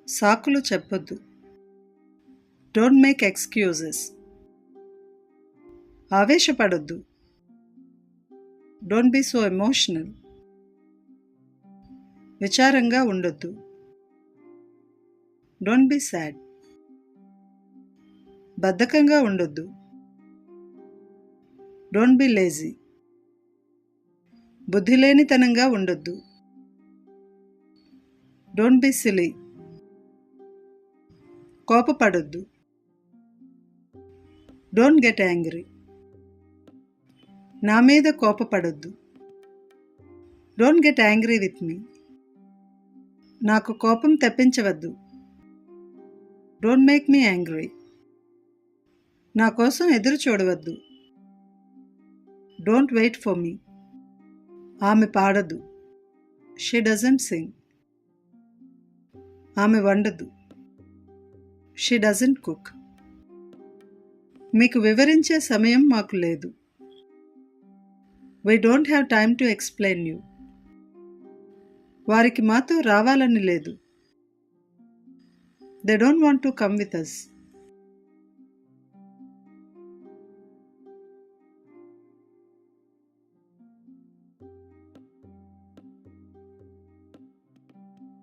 సాకులు చెప్పొద్దు. Don't make excuses. ఆవేశపడొద్దు. Don't be so emotional. విచారంగా ఉండొద్దు. Don't be sad. బద్ధకంగా ఉండొద్దు. Don't be lazy. బుద్ధిలేనితనంగా ఉండొద్దు. Don't be silly. కోపపడొద్దు. Don't get angry. నా మీద కోపపడొద్దు. Don't get angry with me. నాకు కోపం తెప్పించవద్దు. Don't make me angry. నా కోసం ఎదురు చూడవద్దు. Don't wait for me. ఆమె పాడదు. She doesn't Singh. ఆమె వండదు. She doesn't cook. మీకు వివరించే సమయం మాకు లేదు. We don't have time to explain you. వారికి మాతో రావాలని లేదు. They don't want to come with us.